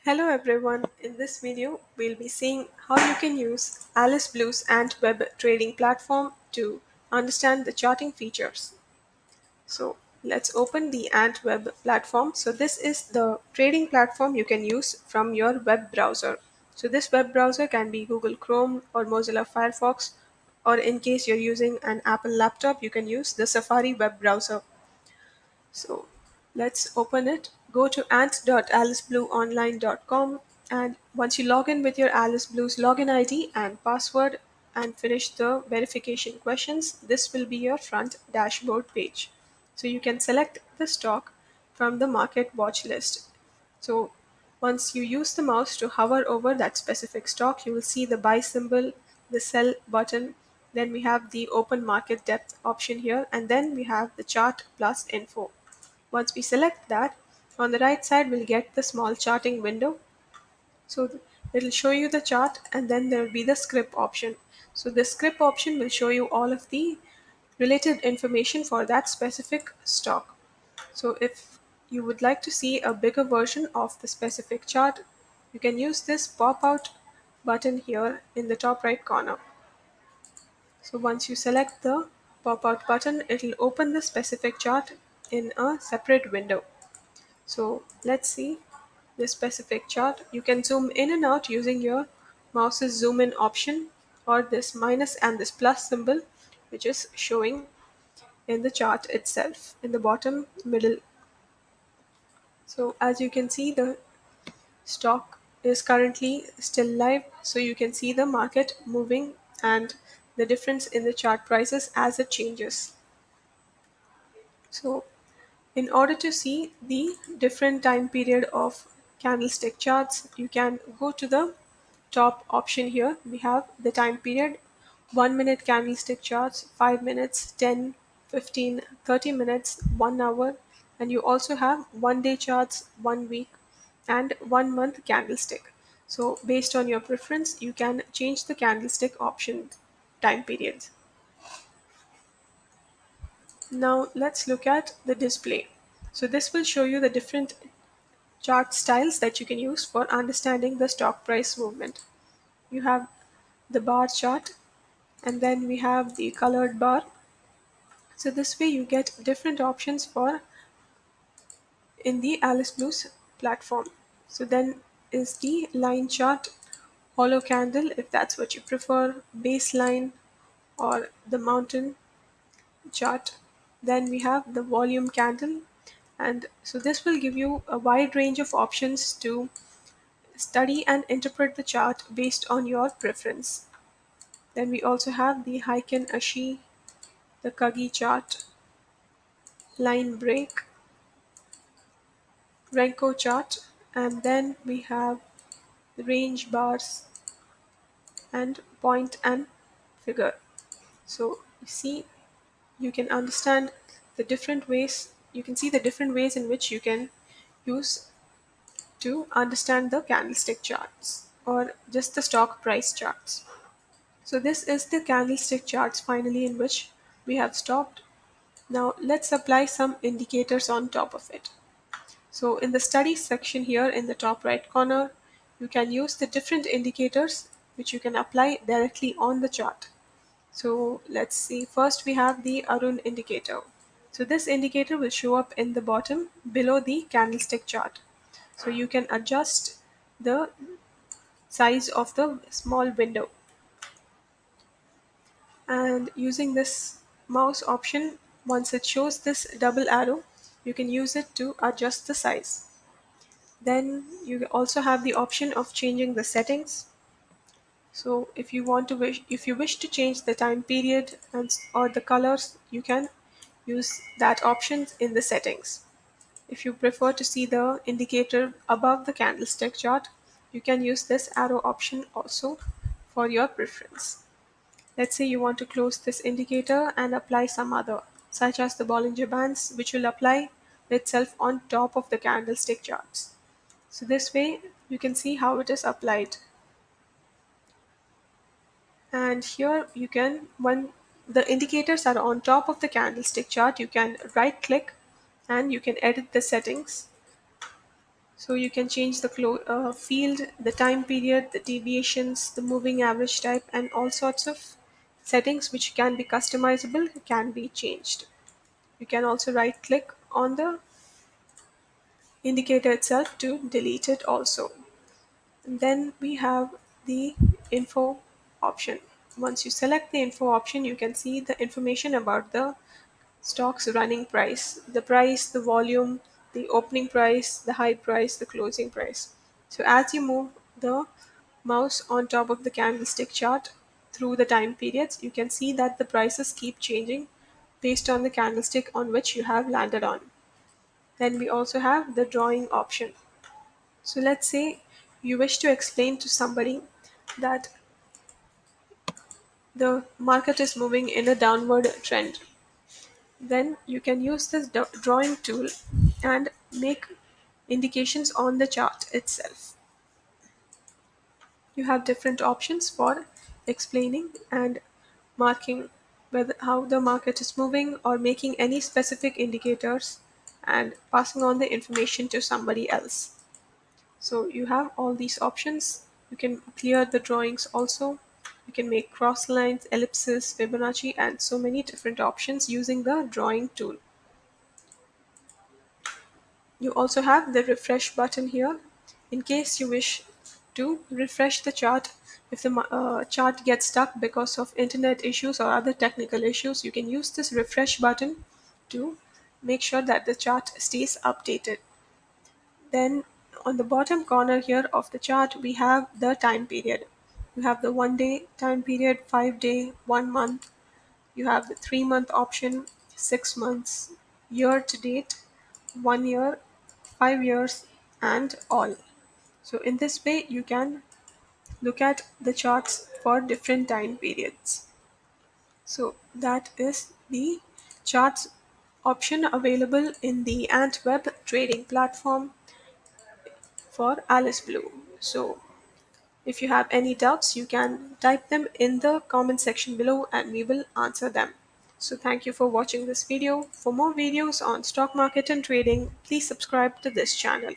Hello everyone, in this video we'll be seeing how you can use Alice Blue's Ant Web trading platform to understand the charting features. So let's open the Ant Web platform. So this is the trading platform you can use from your web browser. So this web browser can be Google Chrome or Mozilla Firefox, or in case you're using an Apple laptop you can use the Safari web browser. So let's open it. Go to ant.aliceblueonline.com, and once you log in with your Alice Blue's login ID and password and finish the verification questions, this will be your front dashboard page. So you can select the stock from the market watch list. So once you use the mouse to hover over that specific stock, you will see the buy symbol, the sell button, then we have the open market depth option here, and then we have the chart plus info. Once we select that, on the right side we'll get the small charting window. So it'll show you the chart, and then there will be the script option. So the script option will show you all of the related information for that specific stock. So if you would like to see a bigger version of the specific chart, you can use this pop out button here in the top right corner. So once you select the pop out button, it will open the specific chart in a separate window. So let's see this specific chart. You can zoom in and out using your mouse's zoom in option, or this minus and this plus symbol, which is showing in the chart itself in the bottom middle. So as you can see, the stock is currently still live, so you can see the market moving and the difference in the chart prices as it changes. So in order to see the different time period of candlestick charts, you can go to the top option here. We have the time period: 1 minute candlestick charts, 5 minutes, 10, 15, 30 minutes, 1 hour, and you also have 1 day charts, 1 week, and 1 month candlestick. So based on your preference, you can change the candlestick option time periods. Now let's look at the display. So this will show you the different chart styles that you can use for understanding the stock price movement. You have the bar chart, and then we have the colored bar. So this way you get different options for in the Alice Blues platform. So then is the line chart, hollow candle if that's what you prefer, baseline, or the mountain chart. Then we have the volume candle, and so this will give you a wide range of options to study and interpret the chart based on your preference. Then we also have the Heiken Ashi, the Kagi chart, line break, Renko chart, and then we have the range bars and point and figure. So you see, you can understand the different ways, you can see the different ways in which you can use to understand the candlestick charts or just the stock price charts. So this is the candlestick charts finally in which we have stopped. Now let's apply some indicators on top of it. So in the studies section here in the top right corner, you can use the different indicators which you can apply directly on the chart. So let's see, first we have the Arun indicator. So this indicator will show up in the bottom below the candlestick chart. So you can adjust the size of the small window, and using this mouse option, once it shows this double arrow, you can use it to adjust the size. Then you also have the option of changing the settings. So if you wish to change the time period or the colors, you can use that option in the settings. If you prefer to see the indicator above the candlestick chart, you can use this arrow option also for your preference. Let's say you want to close this indicator and apply some other, such as the Bollinger Bands, which will apply itself on top of the candlestick charts. So this way you can see how it is applied. And here you can, when the indicators are on top of the candlestick chart, you can right click and you can edit the settings. So you can change the field, the time period, the deviations, the moving average type, and all sorts of settings which can be customizable can be changed. You can also right click on the indicator itself to delete it also. And then we have the info option. Once you select the info option, you can see the information about the stock's running price, the volume, the opening price, the high price, the closing price. So as you move the mouse on top of the candlestick chart through the time periods, you can see that the prices keep changing based on the candlestick on which you have landed on. Then we also have the drawing option. So let's say you wish to explain to somebody that the market is moving in a downward trend. Then you can use this drawing tool and make indications on the chart itself. You have different options for explaining and marking whether how the market is moving or making any specific indicators and passing on the information to somebody else. So you have all these options. You can clear the drawings also. You can make cross lines, ellipses, Fibonacci, and so many different options using the drawing tool. You also have the refresh button here in case you wish to refresh the chart. If the chart gets stuck because of internet issues or other technical issues, you can use this refresh button to make sure that the chart stays updated. Then on the bottom corner here of the chart, we have the time period. You have the 1 day time period, 5 day, 1 month. You have the 3 month option, 6 months, year to date, 1 year, 5 years, and all. So in this way, you can look at the charts for different time periods. So that is the charts option available in the Antweb trading platform for Alice Blue. So if you have any doubts, you can type them in the comment section below and we will answer them. So thank you for watching this video. For more videos on stock market and trading, please subscribe to this channel.